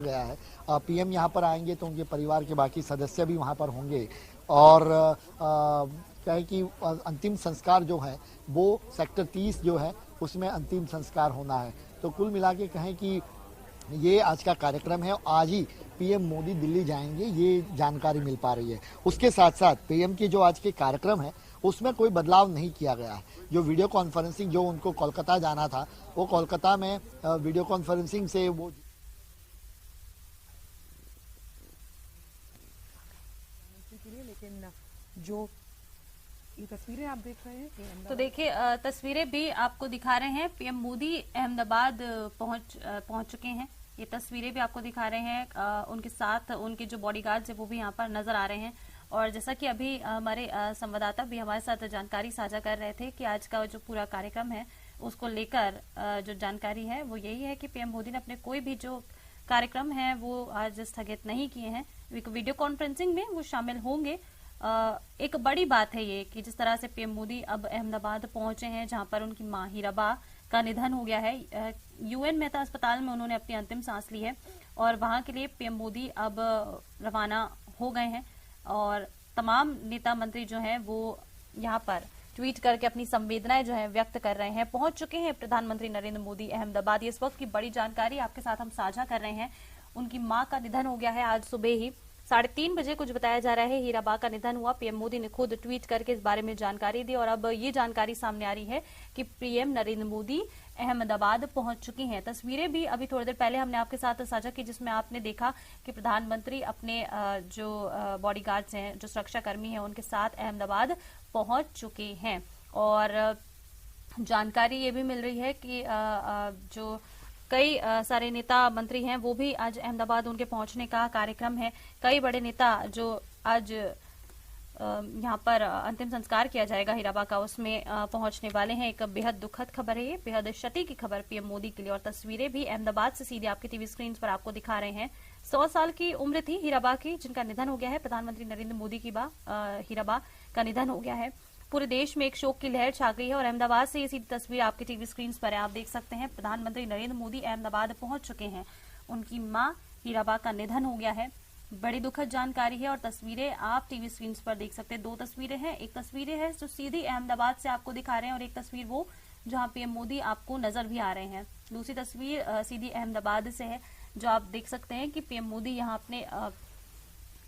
गया है। पीएम यहाँ पर आएंगे तो उनके परिवार के बाकी सदस्य भी वहाँ पर होंगे और क्या है कि अंतिम संस्कार जो है वो सेक्टर 30 जो है उसमें अंतिम संस्कार होना है। तो कुल मिला के कहें कि ये आज का कार्यक्रम है। आज ही पीएम मोदी दिल्ली जाएंगे, ये जानकारी मिल पा रही है। उसके साथ साथ पीएम के जो आज के कार्यक्रम है उसमें कोई बदलाव नहीं किया गया है। जो वीडियो कॉन्फ्रेंसिंग जो उनको कोलकाता जाना था वो कोलकाता में वीडियो कॉन्फ्रेंसिंग से वो लेकिन जो ये तस्वीरें आप देख रहे हैं तो देखिए तस्वीरें भी आपको दिखा रहे हैं। पीएम मोदी अहमदाबाद पहुंच चुके हैं। ये तस्वीरें भी आपको दिखा रहे हैं। उनके साथ उनके जो बॉडीगार्ड्स है वो भी यहाँ पर नजर आ रहे हैं। और जैसा कि अभी हमारे संवाददाता भी हमारे साथ जानकारी साझा कर रहे थे कि आज का जो पूरा कार्यक्रम है उसको लेकर जो जानकारी है वो यही है कि पीएम मोदी ने अपने कोई भी जो कार्यक्रम है वो आज स्थगित नहीं किए हैं। वीडियो कॉन्फ्रेंसिंग में वो शामिल होंगे। एक बड़ी बात है ये कि जिस तरह से पीएम मोदी अब अहमदाबाद पहुंचे हैं जहां पर उनकी मां हीराबा का निधन हो गया है। यूएन मेहता अस्पताल में उन्होंने अपनी अंतिम सांस ली है और वहां के लिए पीएम मोदी अब रवाना हो गए हैं और तमाम नेता मंत्री जो हैं वो यहाँ पर ट्वीट करके अपनी संवेदनाएं जो है व्यक्त कर रहे हैं। पहुंच चुके हैं प्रधानमंत्री नरेंद्र मोदी अहमदाबाद। इस वक्त की बड़ी जानकारी आपके साथ हम साझा कर रहे हैं। उनकी मां का निधन हो गया है आज सुबह ही 3:30 बजे कुछ बताया जा रहा है हीराबा का निधन हुआ। पीएम मोदी ने खुद ट्वीट करके इस बारे में जानकारी दी और अब ये जानकारी सामने आ रही है कि पीएम नरेंद्र मोदी अहमदाबाद पहुंच चुकी हैं। तस्वीरें भी अभी थोड़ी देर पहले हमने आपके साथ साझा की जिसमें आपने देखा कि प्रधानमंत्री अपने जो बॉडीगार्ड्स हैं, जो सुरक्षाकर्मी हैं, उनके साथ अहमदाबाद पहुंच चुके हैं। और जानकारी ये भी मिल रही है कि जो कई सारे नेता मंत्री हैं वो भी आज अहमदाबाद उनके पहुंचने का कार्यक्रम है। कई बड़े नेता जो आज यहाँ पर अंतिम संस्कार किया जाएगा हीराबा का उसमें पहुंचने वाले हैं। एक बेहद दुखद खबर है ये, बेहद क्षति की खबर पीएम मोदी के लिए। और तस्वीरें भी अहमदाबाद से सीधे आपकी टीवी स्क्रीन पर आपको दिखा रहे हैं। 100 साल की उम्र थी हीराबा की जिनका निधन हो गया है। प्रधानमंत्री नरेंद्र मोदी की हीराबा का निधन हो गया है। पूरे देश में एक शोक की लहर छा गई है और अहमदाबाद से ये सीधी तस्वीर आपकी टीवी स्क्रीन पर है। आप देख सकते हैं प्रधानमंत्री नरेंद्र मोदी अहमदाबाद पहुंच चुके हैं। उनकी मां हीराबा का निधन हो गया है। बड़ी दुखद जानकारी है और तस्वीरें आप टीवी स्क्रीन पर देख सकते हैं। 2 तस्वीरें हैं। एक तस्वीरें है जो सीधी अहमदाबाद से आपको दिखा रहे हैं और एक तस्वीर वो जहां पीएम मोदी आपको नजर भी आ रहे हैं। दूसरी तस्वीर सीधी अहमदाबाद से है जो आप देख सकते हैं कि पीएम मोदी यहाँ अपने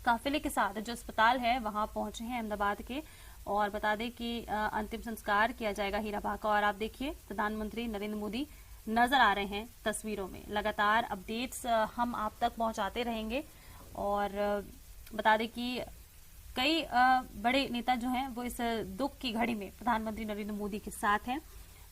काफिले के साथ जो अस्पताल है वहां पहुंचे हैं अहमदाबाद के। और बता दें कि अंतिम संस्कार किया जाएगा हीराबा का। और आप देखिए प्रधानमंत्री नरेंद्र मोदी नजर आ रहे हैं तस्वीरों में। लगातार अपडेट्स हम आप तक पहुंचाते रहेंगे। और बता दें कि कई बड़े नेता जो हैं वो इस दुख की घड़ी में प्रधानमंत्री नरेंद्र मोदी के साथ हैं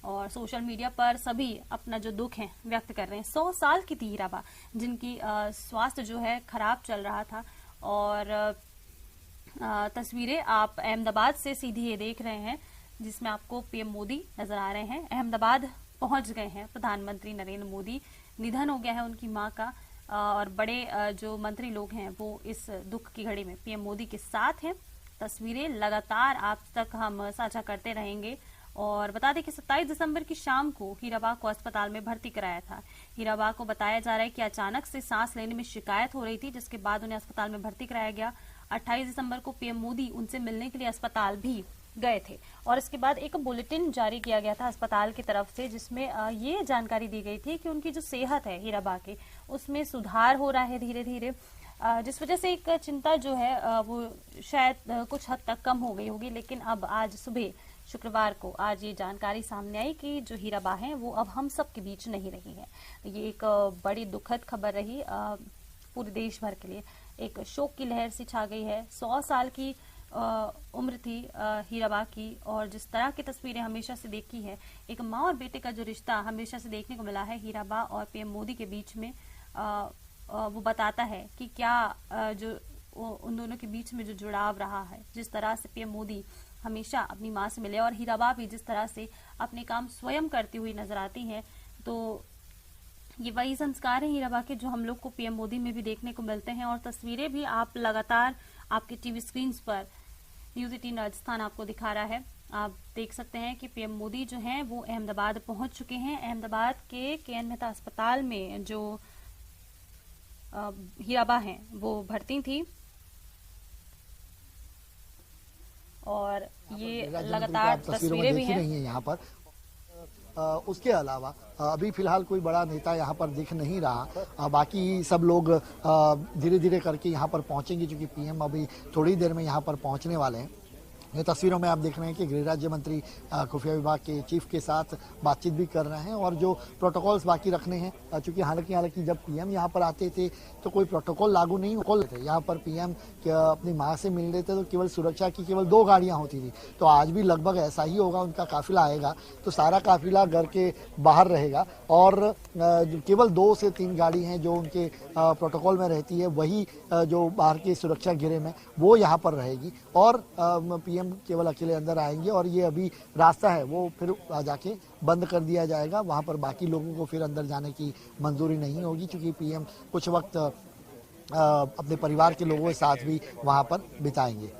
और सोशल मीडिया पर सभी अपना जो दुख है व्यक्त कर रहे हैं। 100 साल की थी हीराबा जिनकी स्वास्थ्य जो है खराब चल रहा था। और तस्वीरें आप अहमदाबाद से सीधी ये देख रहे हैं जिसमें आपको पीएम मोदी नजर आ रहे हैं। अहमदाबाद पहुंच गए हैं प्रधानमंत्री नरेंद्र मोदी। निधन हो गया है उनकी मां का और बड़े जो मंत्री लोग हैं वो इस दुख की घड़ी में पीएम मोदी के साथ हैं। तस्वीरें लगातार आप तक हम साझा करते रहेंगे। और बता दें कि 27 दिसंबर की शाम को हीराबा को अस्पताल में भर्ती कराया था। हीराबा को बताया जा रहा है कि अचानक से सांस लेने में शिकायत हो रही थी जिसके बाद उन्हें अस्पताल में भर्ती कराया गया। 28 दिसंबर को पीएम मोदी उनसे मिलने के लिए अस्पताल भी गए थे और इसके बाद एक बुलेटिन जारी किया गया था अस्पताल की तरफ से जिसमें ये जानकारी दी गई थी कि उनकी जो सेहत है हीराबा की उसमें सुधार हो रहा है धीरे धीरे, जिस वजह से एक चिंता जो है वो शायद कुछ हद तक कम हो गई होगी। लेकिन अब आज सुबह शुक्रवार को आज ये जानकारी सामने आई कि जो हीराबा हैं वो अब हम सब के बीच नहीं रही है। ये एक बड़ी दुखद खबर रही पूरे देश भर के लिए। एक शोक की लहर सी छा गई है। 100 साल की उम्र थी हीराबा की और जिस तरह की तस्वीरें हमेशा से देखी है, एक माँ और बेटे का जो रिश्ता हमेशा से देखने को मिला है हीराबा और पीएम मोदी के बीच में, वो बताता है कि क्या जो उन दोनों के बीच में जो जुड़ाव रहा है, जिस तरह से पीएम मोदी हमेशा अपनी माँ से मिले और हीराबा भी जिस तरह से अपने काम स्वयं करती हुई नजर आती हैं। तो ये वही संस्कार है हीराबा के जो हम लोग को पीएम मोदी में भी देखने को मिलते हैं। और तस्वीरें भी आप लगातार आपके टीवी स्क्रीन पर न्यूज 18 राजस्थान आपको दिखा रहा है। आप देख सकते हैं कि पीएम मोदी जो हैं वो अहमदाबाद पहुंच चुके हैं। अहमदाबाद के केएन मेहता अस्पताल में जो हीराबा हैं वो भर्ती थी और ये लगातार तस्वीरें भी हैं यहाँ पर। उसके अलावा अभी फिलहाल कोई बड़ा नेता यहाँ पर दिख नहीं रहा। बाकी सब लोग धीरे धीरे करके यहाँ पर पहुंचेंगे, क्योंकि पीएम अभी थोड़ी देर में यहाँ पर पहुंचने वाले हैं। ये तस्वीरों में आप देख रहे हैं कि गृह राज्य मंत्री खुफिया विभाग के चीफ के साथ बातचीत भी कर रहे हैं और जो प्रोटोकॉल्स बाकी रखने हैं, चूंकि हालांकि जब पीएम यहाँ पर आते थे तो कोई प्रोटोकॉल लागू नहीं होते थे। यहाँ पर पीएम अपनी मां से मिल रहे थे तो केवल सुरक्षा की केवल 2 गाड़ियां होती थी। तो आज भी लगभग ऐसा ही होगा। उनका काफिला आएगा तो सारा काफिला घर के बाहर रहेगा और केवल 2 से 3 गाड़ी हैं जो उनके प्रोटोकॉल में रहती है, वही जो बाहर की सुरक्षा घेरे में वो यहाँ पर रहेगी और पीएम केवल अकेले अंदर आएंगे और ये अभी रास्ता है वो फिर जाके बंद कर दिया जाएगा। वहां पर बाकी लोगों को फिर अंदर जाने की मंजूरी नहीं होगी, क्योंकि पीएम कुछ वक्त अपने परिवार के लोगों के साथ भी वहां पर बिताएंगे।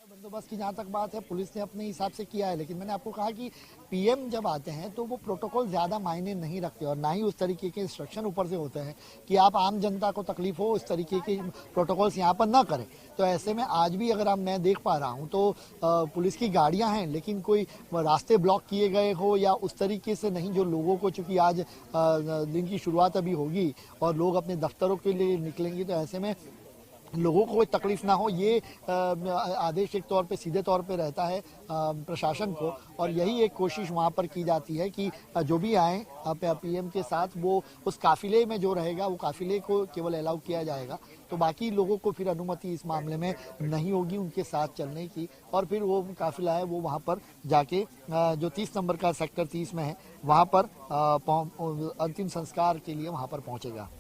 बंदोबस्त की जहां तक बात है, पुलिस ने अपने हिसाब से किया है, लेकिन मैंने आपको कहा कि पीएम जब आते हैं तो वो प्रोटोकॉल ज्यादा मायने नहीं रखते और ना ही उस तरीके के इंस्ट्रक्शन ऊपर से होते हैं कि आप आम जनता को तकलीफ हो, उस तरीके के प्रोटोकॉल्स यहाँ पर ना करें। तो ऐसे में आज भी अगर मैं देख पा रहा हूँ तो पुलिस की गाड़ियां हैं, लेकिन कोई रास्ते ब्लॉक किए गए हो या उस तरीके से नहीं, जो लोगों को, चूंकि आज दिन की शुरुआत अभी होगी और लोग अपने दफ्तरों के लिए निकलेंगे, तो ऐसे में लोगों को कोई तकलीफ ना हो, ये आदेश एक तौर पे सीधे तौर पे रहता है प्रशासन को और यही एक कोशिश वहां पर की जाती है कि जो भी आए पीएम के साथ वो उस काफिले में जो रहेगा वो काफिले को केवल अलाउ किया जाएगा। तो बाकी लोगों को फिर अनुमति इस मामले में नहीं होगी उनके साथ चलने की और फिर वो काफिला है वो वहां पर जाके जो 30 नंबर का सेक्टर 30 में है वहां पर अंतिम संस्कार के लिए वहां पर पहुंचेगा।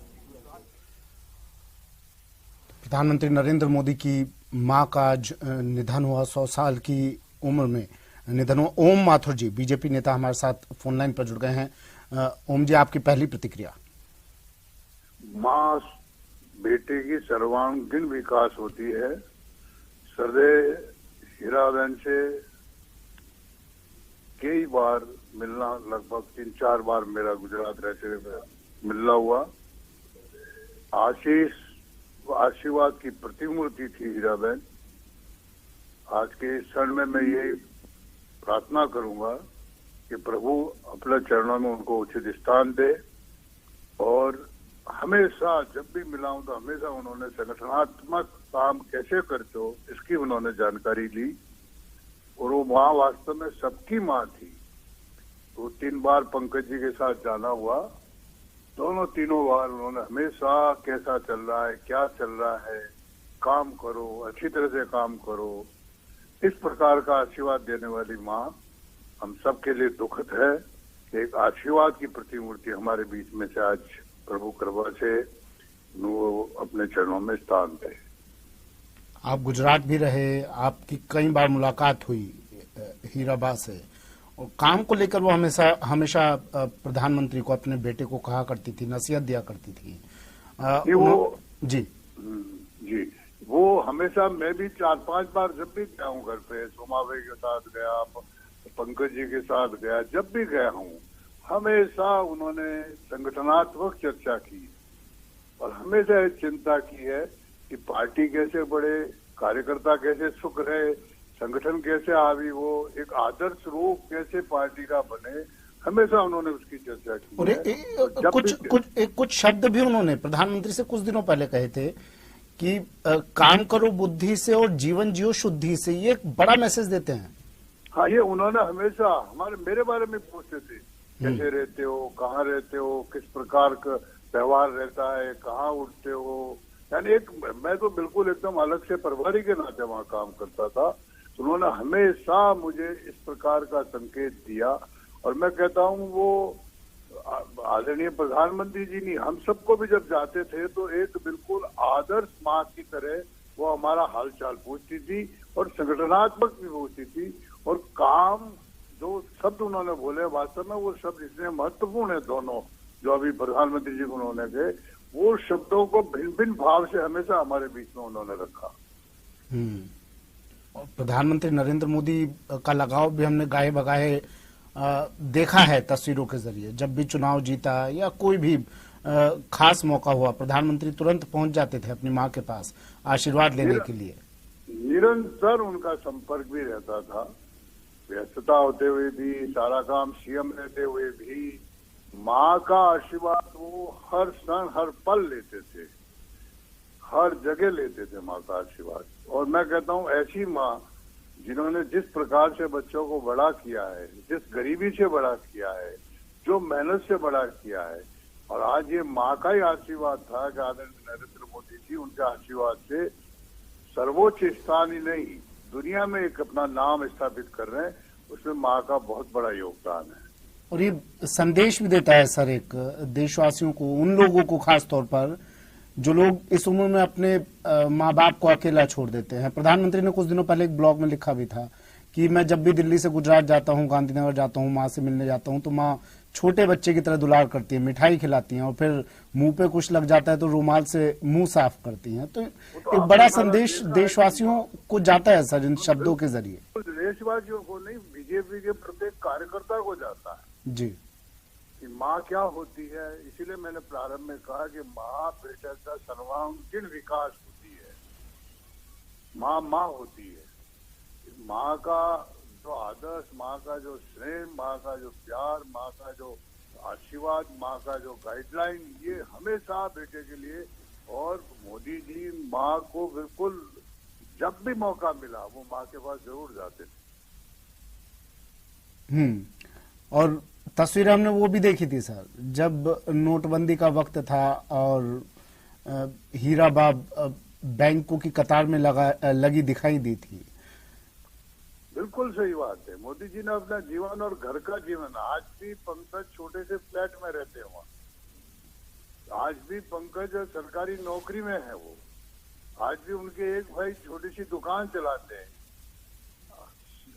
प्रधानमंत्री नरेंद्र मोदी की मां का आज निधन हुआ, 100 साल की उम्र में निधन हुआ। ओम माथुर जी बीजेपी नेता हमारे साथ फोन लाइन पर जुड़ गए हैं। ओम जी, आपकी पहली प्रतिक्रिया। मां बेटे की सर्वांगीण विकास होती है। सदैव हीराबेन से कई बार मिलना, लगभग 3-4 बार मेरा गुजरात रहते हुए मिलना हुआ। आशीर्वाद की प्रतिमूर्ति थी हीराबेन। आज के इस क्षण में मैं यही प्रार्थना करूंगा कि प्रभु अपने चरणों में उनको उचित स्थान दे और हमेशा जब भी मिला हूं तो हमेशा उन्होंने संगठनात्मक काम कैसे करते हो इसकी उन्होंने जानकारी ली और वो मां वास्तव में सबकी मां थी। 2-3 बार पंकज जी के साथ जाना हुआ, तीनों बार उन्होंने हमेशा कैसा चल रहा है, क्या चल रहा है, काम करो, अच्छी तरह से काम करो, इस प्रकार का आशीर्वाद देने वाली मां हम सबके लिए दुखद है कि एक आशीर्वाद की प्रतिमूर्ति हमारे बीच में से आज प्रभु कृपा से वो अपने चरणों में स्थान दे। आप गुजरात भी रहे, आपकी कई बार मुलाकात हुई हीराबा से और काम को लेकर वो हमेशा प्रधानमंत्री को, अपने बेटे को कहा करती थी, नसीहत दिया करती थी। जी वो हमेशा, मैं भी 4-5 बार जब भी गया हूँ घर पे, सोमा भाई के साथ गया, पंकज जी के साथ गया, जब भी गया हूँ हमेशा उन्होंने संगठनात्मक चर्चा की और हमेशा चिंता की है कि पार्टी कैसे बढ़े, कार्यकर्ता कैसे सुख रहे, संगठन कैसे आवी, वो एक आदर्श रूप कैसे पार्टी का बने, हमेशा उन्होंने उसकी चर्चा की। और कुछ शब्द भी उन्होंने प्रधानमंत्री से कुछ दिनों पहले कहे थे कि काम करो बुद्धि से और जीवन जियो शुद्धि से। ये एक बड़ा मैसेज देते हैं। हाँ, ये उन्होंने हमेशा मेरे बारे में पूछते थे, कैसे रहते हो, कहाँ रहते हो, किस प्रकार का व्यवहार रहता है, कहाँ उठते हो, यानी मैं तो बिल्कुल एकदम अलग से प्रभारी के नाते वहाँ काम करता था। तो उन्होंने हमेशा मुझे इस प्रकार का संकेत दिया और मैं कहता हूँ वो आदरणीय प्रधानमंत्री जी नहीं, हम सबको भी जब जाते थे तो एक बिल्कुल आदर्श माँ की तरह वो हमारा हालचाल पूछती थी और संगठनात्मक भी पूछती थी और काम जो शब्द उन्होंने बोले वास्तव में वो शब्द इतने महत्वपूर्ण है दोनों, जो अभी प्रधानमंत्री जी को उन्होंने कहे, वो शब्दों को भिन्न भिन्न भाव से हमेशा हमारे बीच में उन्होंने रखा। और प्रधानमंत्री नरेंद्र मोदी का लगाव भी हमने गाहे बगाहे देखा है तस्वीरों के जरिए। जब भी चुनाव जीता या कोई भी खास मौका हुआ, प्रधानमंत्री तुरंत पहुंच जाते थे अपनी मां के पास आशीर्वाद लेने के लिए। निरंतर उनका संपर्क भी रहता था, व्यस्तता होते हुए भी, सारा काम सीएम रहते हुए भी माँ का आशीर्वाद वो हर क्षण हर पल लेते थे, हर जगह लेते थे माँ का आशीर्वाद। और मैं कहता हूँ ऐसी माँ जिन्होंने जिस प्रकार से बच्चों को बड़ा किया है, जिस गरीबी से बड़ा किया है, जो मेहनत से बड़ा किया है, और आज ये माँ का ही आशीर्वाद था कि आदरणीय नरेंद्र मोदी जी उनके आशीर्वाद से सर्वोच्च स्थान ही नहीं दुनिया में एक अपना नाम स्थापित कर रहे हैं, उसमें माँ का बहुत बड़ा योगदान है। और ये संदेश भी देता है सर एक देशवासियों को, उन लोगों को खास तौर पर जो लोग इस उम्र में अपने माँ बाप को अकेला छोड़ देते हैं। प्रधानमंत्री ने कुछ दिनों पहले एक ब्लॉग में लिखा भी था कि मैं जब भी दिल्ली से गुजरात जाता हूँ, गांधीनगर जाता हूँ, माँ से मिलने जाता हूँ तो माँ छोटे बच्चे की तरह दुलार करती है, मिठाई खिलाती हैं और फिर मुंह पे कुछ लग जाता है तो रुमाल से मुंह साफ करती हैं। तो एक बड़ा संदेश देशवासियों को जाता है सर इन शब्दों के जरिए। देशवासियों को नहीं, बीजेपी के प्रत्येक कार्यकर्ता को जाता है जी कि माँ क्या होती है। इसीलिए मैंने प्रारंभ में कहा कि माँ बेटा का सर्वांगीण विकास होती है, माँ माँ होती है। माँ का जो आदर्श, माँ का जो स्नेह, माँ का जो प्यार, माँ का जो आशीर्वाद, माँ का जो गाइडलाइन, ये हमेशा बेटे के लिए। और मोदी जी माँ को बिल्कुल जब भी मौका मिला वो माँ के पास जरूर जाते थे। और तस्वीरें हमने वो भी देखी थी सर जब नोटबंदी का वक्त था और हीराबा बैंकों की कतार में लगी दिखाई दी थी। बिल्कुल सही बात है। मोदी जी ने अपना जीवन और घर का जीवन, आज भी पंकज छोटे से फ्लैट में रहते हैं, आज भी पंकज सरकारी नौकरी में है, वो आज भी उनके एक भाई छोटी सी दुकान चलाते हैं,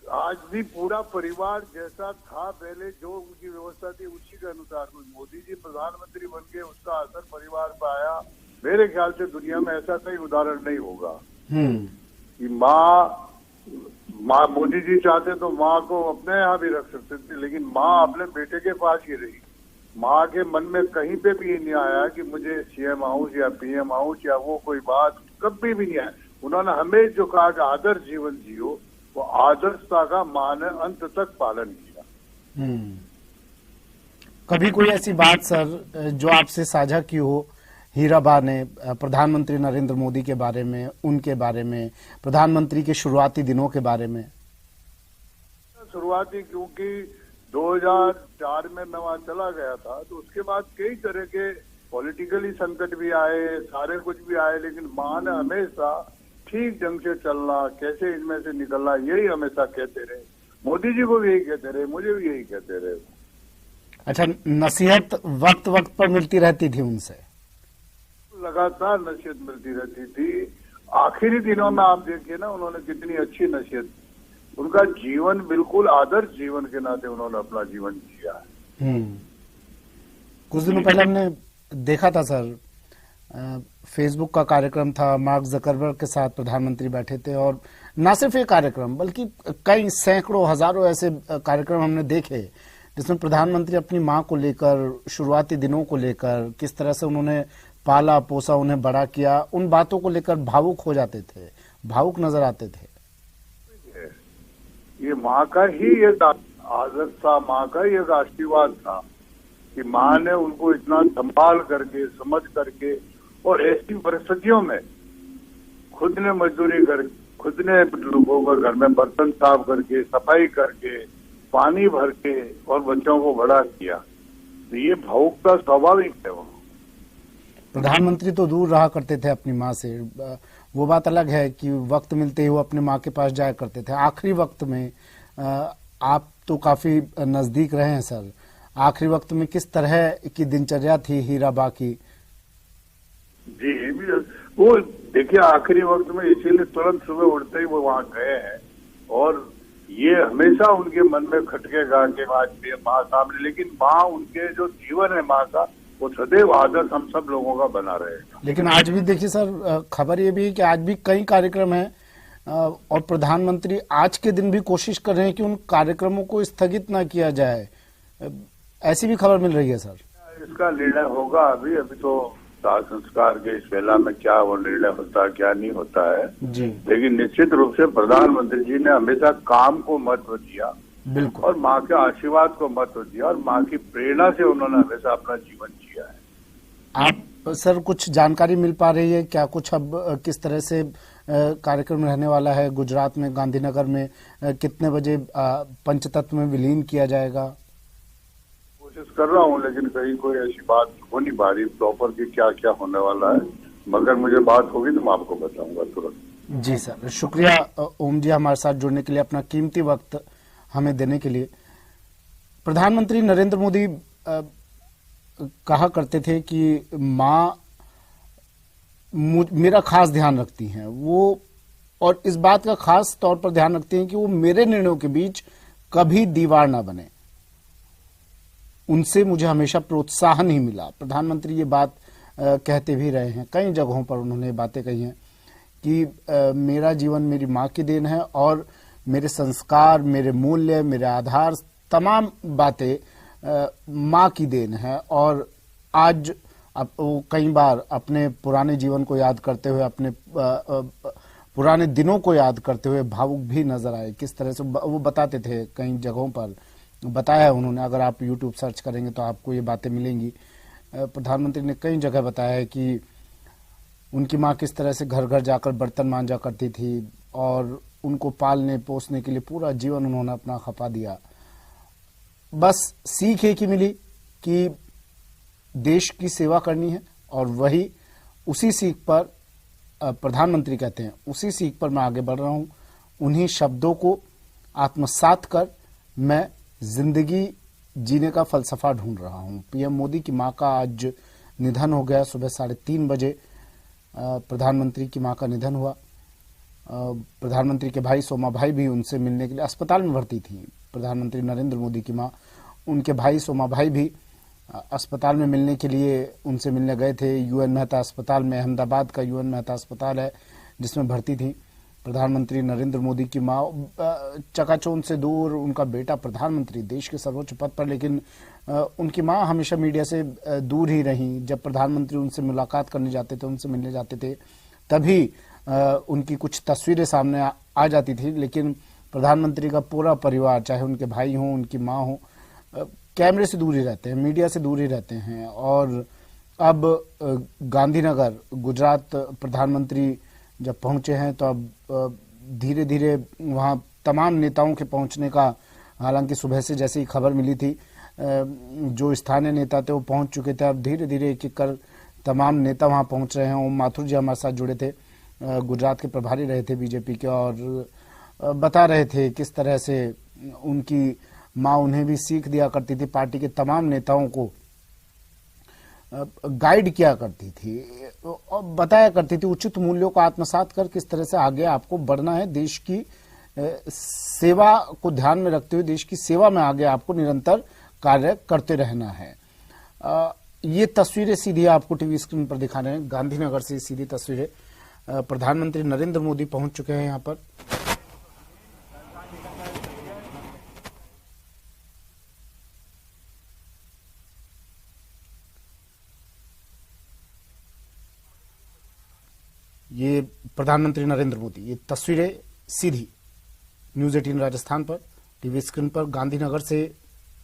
आज भी पूरा परिवार जैसा था पहले जो उनकी व्यवस्था थी उसी के अनुसार। मोदी जी प्रधानमंत्री बन गए, उसका असर परिवार पर आया। मेरे ख्याल से दुनिया में ऐसा कोई उदाहरण नहीं होगा कि माँ मोदी जी चाहते तो माँ को अपने यहाँ भी रख सकते थे, लेकिन माँ अपने बेटे के पास ही रही। माँ के मन में कहीं पे भी नहीं आया कि मुझे सीएम हाउस या पीएम हाउस या वो कोई बात कभी भी नहीं आया। उन्होंने हमें जो कहा कि आदर्श जीवन जियो, वो आदर्शता का माँ ने अंत तक पालन किया। कभी कोई ऐसी बात सर जो आपसे साझा की हो हीराबा ने प्रधानमंत्री नरेंद्र मोदी के बारे में, उनके बारे में, प्रधानमंत्री के शुरुआती दिनों के बारे में? शुरुआती, क्योंकि 2004 में मैं वहां चला गया था तो उसके बाद कई तरह के पॉलिटिकली संकट भी आए, सारे कुछ भी आए, लेकिन माँ ने हमेशा ठीक ढंग से चलना, कैसे इनमें से निकलना, यही हमेशा कहते रहे। मोदी जी को भी यही कहते रहे, मुझे भी यही कहते रहे। अच्छा, नसीहत वक्त वक्त पर मिलती रहती थी उनसे? लगातार नसीहत मिलती रहती थी। आखिरी दिनों में आप देखिए ना, उन्होंने कितनी अच्छी नसीहत, उनका जीवन बिल्कुल आदर्श जीवन के नाते उन्होंने अपना जीवन जिया है। कुछ दिनों पहले हमने देखा था सर, फेसबुक का कार्यक्रम था, मार्क जकरबर्ग के साथ प्रधानमंत्री बैठे थे और न सिर्फ ये कार्यक्रम बल्कि कई सैकड़ों हजारों ऐसे कार्यक्रम हमने देखे जिसमें प्रधानमंत्री अपनी मां को लेकर, शुरुआती दिनों को लेकर, किस तरह से उन्होंने पाला पोसा, उन्हें बड़ा किया, उन बातों को लेकर भावुक हो जाते थे, भावुक नजर आते थे। ये माँ का ही एक आदत था, माँ का ही एक आशीर्वाद था कि माँ ने उनको इतना संभाल करके, समझ करके, और ऐसी परिस्थितियों में खुद ने मजदूरी कर, खुद ने लोगों को घर में बर्तन साफ करके, सफाई करके, पानी भर के और बच्चों को बड़ा किया। तो ये भावुक का स्वाभाविक है। वो प्रधानमंत्री तो दूर रहा करते थे अपनी माँ से, वो बात अलग है कि वक्त मिलते ही वो अपने माँ के पास जाया करते थे। आखिरी वक्त में आप तो काफी नजदीक रहे हैं सर, आखिरी वक्त में किस तरह की दिनचर्या थी हीराबा की? जी, वो देखिए आखिरी वक्त में इसीलिए तुरंत सुबह उठते ही वो वहाँ गए हैं और ये हमेशा उनके मन में खटकेगा कि आज भी माँ सामने, लेकिन माँ उनके जो जीवन है माँ का, वो सदैव आदर्श हम सब लोगों का बना रहेगा। लेकिन आज भी देखिए सर, खबर ये भी है कि आज भी कई कार्यक्रम हैं और प्रधानमंत्री आज के दिन भी कोशिश कर रहे हैं कि उन कार्यक्रमों को स्थगित ना किया जाए, ऐसी भी खबर मिल रही है सर। इसका निर्णय होगा अभी तो दाह संस्कार के इस वेला में क्या वो निर्णय होता है क्या नहीं होता है जी। लेकिन निश्चित रूप से प्रधानमंत्री जी ने हमेशा काम को महत्व दिया, बिल्कुल, और माँ के आशीर्वाद को महत्व दिया, और माँ की प्रेरणा से उन्होंने हमेशा अपना जीवन जिया है। आप सर कुछ जानकारी मिल पा रही है क्या, कुछ अब किस तरह से कार्यक्रम रहने वाला है गुजरात में, गांधीनगर में कितने बजे पंचतत्व में विलीन किया जाएगा? कोशिश कर रहा हूँ, लेकिन कहीं कोई ऐसी बात हो नहीं पा रही प्रॉपर की क्या क्या होने वाला है, मगर मुझे बात होगी तो मैं आपको बताऊंगा तुरंत। जी सर, शुक्रिया ओम जी हमारे साथ जुड़ने के लिए, अपना कीमती वक्त हमें देने के लिए। प्रधानमंत्री नरेंद्र मोदी कहा करते थे कि माँ मेरा खास ध्यान रखती हैं वो, और इस बात का खास तौर पर ध्यान रखती हैं कि वो मेरे निर्णयों के बीच कभी दीवार ना बने। उनसे मुझे हमेशा प्रोत्साहन ही मिला। प्रधानमंत्री ये बात कहते भी रहे हैं, कई जगहों पर उन्होंने बातें कही हैं कि मेरा जीवन मेरी माँ की देन है और मेरे संस्कार, मेरे मूल्य, मेरे आधार, तमाम बातें माँ की देन है। और आज वो कई बार अपने पुराने जीवन को याद करते हुए, अपने पुराने दिनों को याद करते हुए भावुक भी नजर आए। किस तरह से वो बताते थे, कई जगहों पर बताया उन्होंने, अगर आप YouTube सर्च करेंगे तो आपको ये बातें मिलेंगी। प्रधानमंत्री ने कई जगह बताया है कि उनकी माँ किस तरह से घर घर जाकर बर्तन मांजा करती थी और उनको पालने पोसने के लिए पूरा जीवन उन्होंने अपना खपा दिया। बस सीख एक ही मिली कि देश की सेवा करनी है, और वही उसी सीख पर प्रधानमंत्री कहते हैं, उसी सीख पर मैं आगे बढ़ रहा हूं। उन्हीं शब्दों को आत्मसात कर मैं जिंदगी जीने का फलसफा ढूंढ रहा हूं। पीएम मोदी की मां का आज निधन हो गया। सुबह 3:30 बजे प्रधानमंत्री की मां का निधन हुआ। प्रधानमंत्री के भाई सोमा भाई भी उनसे मिलने के लिए अस्पताल में भर्ती थी। प्रधानमंत्री नरेंद्र मोदी की मां, उनके भाई सोमा भाई भी अस्पताल में मिलने के लिए उनसे मिलने गए थे। यूएन मेहता अस्पताल में, अहमदाबाद का यूएन मेहता अस्पताल है जिसमें भर्ती थी। प्रधानमंत्री नरेंद्र मोदी की मां चकाचौंध से दूर, उनका बेटा प्रधानमंत्री देश के सर्वोच्च पद पर, लेकिन उनकी मां हमेशा मीडिया से दूर ही रही। जब प्रधानमंत्री उनसे मुलाकात करने जाते थे, उनसे मिलने जाते थे, तभी उनकी कुछ तस्वीरें सामने आ जाती थी। लेकिन प्रधानमंत्री का पूरा परिवार, चाहे उनके भाई हों, उनकी मां हो, कैमरे से दूर ही रहते हैं, मीडिया से दूर ही रहते हैं। और अब गांधीनगर गुजरात प्रधानमंत्री जब पहुंचे हैं तो अब धीरे धीरे वहां तमाम नेताओं के पहुंचने का, हालांकि सुबह से जैसे ही खबर मिली थी जो स्थानीय नेता थे वो पहुंच चुके थे। अब धीरे धीरे एक एक कर तमाम नेता वहां पहुंच रहे हैं। ओम माथुर जी हमारे साथ जुड़े थे, गुजरात के प्रभारी रहे थे बीजेपी के, और बता रहे थे किस तरह से उनकी माँ उन्हें भी सीख दिया करती थी, पार्टी के तमाम नेताओं को गाइड किया करती थी और बताया करती थी उचित मूल्यों को आत्मसात कर किस तरह से आगे आपको बढ़ना है। देश की सेवा को ध्यान में रखते हुए देश की सेवा में आगे आपको निरंतर कार्य करते रहना है। ये तस्वीरें सीधी आपको टीवी स्क्रीन पर दिखा रहे हैं, गांधीनगर से सीधी तस्वीरें। प्रधानमंत्री नरेंद्र मोदी पहुंच चुके हैं यहाँ पर। ये प्रधानमंत्री नरेंद्र मोदी, ये तस्वीरें सीधी न्यूज 18 राजस्थान पर टीवी स्क्रीन पर गांधीनगर से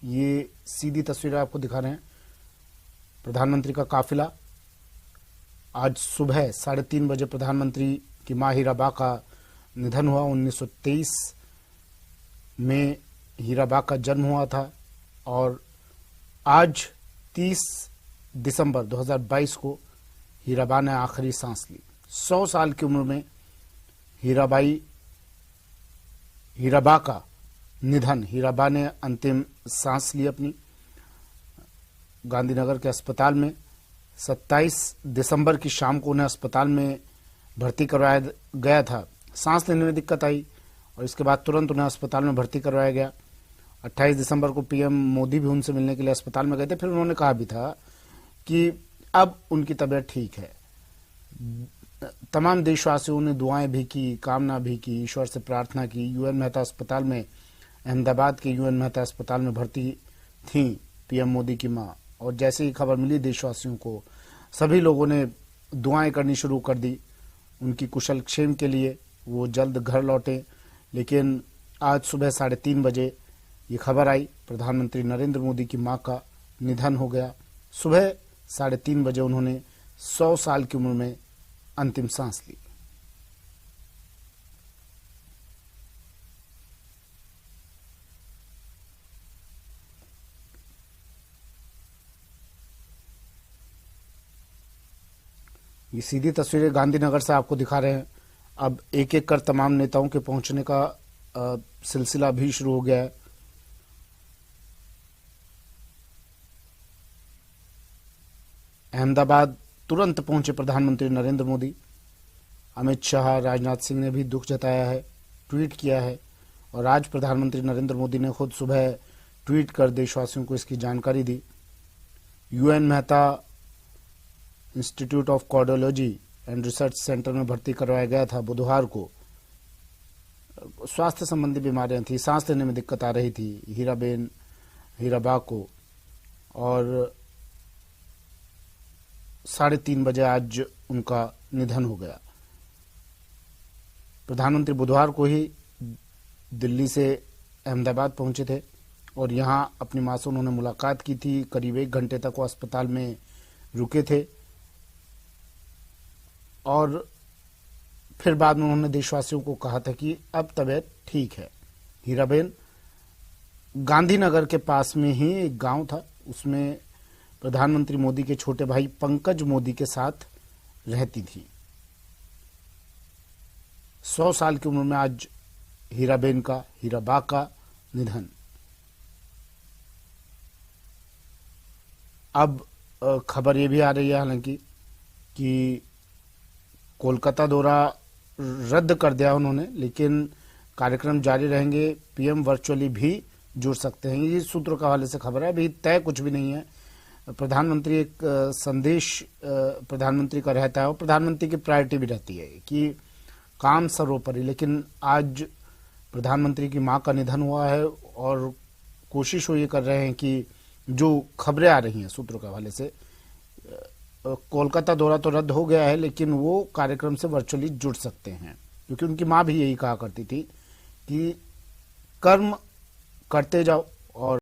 ये सीधी तस्वीरें आपको दिखा रहे हैं। प्रधानमंत्री का काफिला आज सुबह 3:30 बजे प्रधानमंत्री की मां हीराबा का निधन हुआ। 1923 में हीराबा का जन्म हुआ था और आज 30 दिसंबर 2022 को हीराबा ने आखिरी सांस ली। 100 साल की उम्र में हीराबा का निधन, हीराबा ने अंतिम सांस ली अपनी गांधीनगर के अस्पताल में। 27 दिसंबर की शाम को उन्हें अस्पताल में भर्ती करवाया गया था। सांस लेने में दिक्कत आई और इसके बाद तुरंत उन्हें अस्पताल में भर्ती करवाया गया। 28 दिसंबर को पीएम मोदी भी उनसे मिलने के लिए अस्पताल में गए थे। फिर उन्होंने कहा भी था कि अब उनकी तबीयत ठीक है। तमाम देशवासियों ने दुआएं भी की, कामना भी की, ईश्वर से प्रार्थना की। यूएन मेहता अस्पताल में, अहमदाबाद के यूएन मेहता अस्पताल में भर्ती थी पीएम मोदी की मां, और जैसे ही खबर मिली देशवासियों को, सभी लोगों ने दुआएं करनी शुरू कर दी उनकी कुशल क्षेम के लिए, वो जल्द घर लौटे। लेकिन आज सुबह 3:30 बजे ये खबर आई, प्रधानमंत्री नरेंद्र मोदी की मां का निधन हो गया। सुबह 3:30 बजे उन्होंने 100 साल की उम्र में अंतिम सांस ली। ये सीधी तस्वीरें गांधीनगर से आपको दिखा रहे हैं। अब एक एक कर तमाम नेताओं के पहुंचने का सिलसिला भी शुरू हो गया है। अहमदाबाद तुरंत पहुंचे प्रधानमंत्री नरेंद्र मोदी। अमित शाह, राजनाथ सिंह ने भी दुख जताया है, ट्वीट किया है, और आज प्रधानमंत्री नरेंद्र मोदी ने खुद सुबह ट्वीट कर देशवासियों को इसकी जानकारी दी। U N Mehta Institute of Cardiology and Research Centre में भर्ती करवाया गया था बुधवार को। स्वास्थ्य संबंधी बीमारियां थी, सांस लेने में दिक्कत आ रही थी हीराबा को, और 3:30 बजे आज उनका निधन हो गया। प्रधानमंत्री बुधवार को ही दिल्ली से अहमदाबाद पहुंचे थे और यहां अपनी मां से उन्होंने मुलाकात की थी। करीब 1 घंटे तक वो अस्पताल में रुके थे और फिर बाद में उन्होंने देशवासियों को कहा था कि अब तबीयत ठीक है। हीराबेन गांधीनगर के पास में ही एक गांव था, उसमें प्रधानमंत्री मोदी के छोटे भाई पंकज मोदी के साथ रहती थी। 100 साल की उम्र में आज हीराबा का निधन। अब खबर ये भी आ रही है हालांकि कि कोलकाता दौरा रद्द कर दिया उन्होंने, लेकिन कार्यक्रम जारी रहेंगे। पीएम वर्चुअली भी जुड़ सकते हैं, ये सूत्रों के हवाले से खबर है। अभी तय कुछ भी नहीं है। प्रधानमंत्री एक संदेश प्रधानमंत्री का रहता है और प्रधानमंत्री की प्रायोरिटी भी रहती है कि काम सर्वोपरि, लेकिन आज प्रधानमंत्री की मां का निधन हुआ है और कोशिश वो ये कर रहे हैं कि जो खबरें आ रही हैं सूत्रों के हवाले से, कोलकाता दौरा तो रद्द हो गया है लेकिन वो कार्यक्रम से वर्चुअली जुड़ सकते हैं, क्योंकि उनकी मां भी यही कहा करती थी कि कर्म करते जाओ और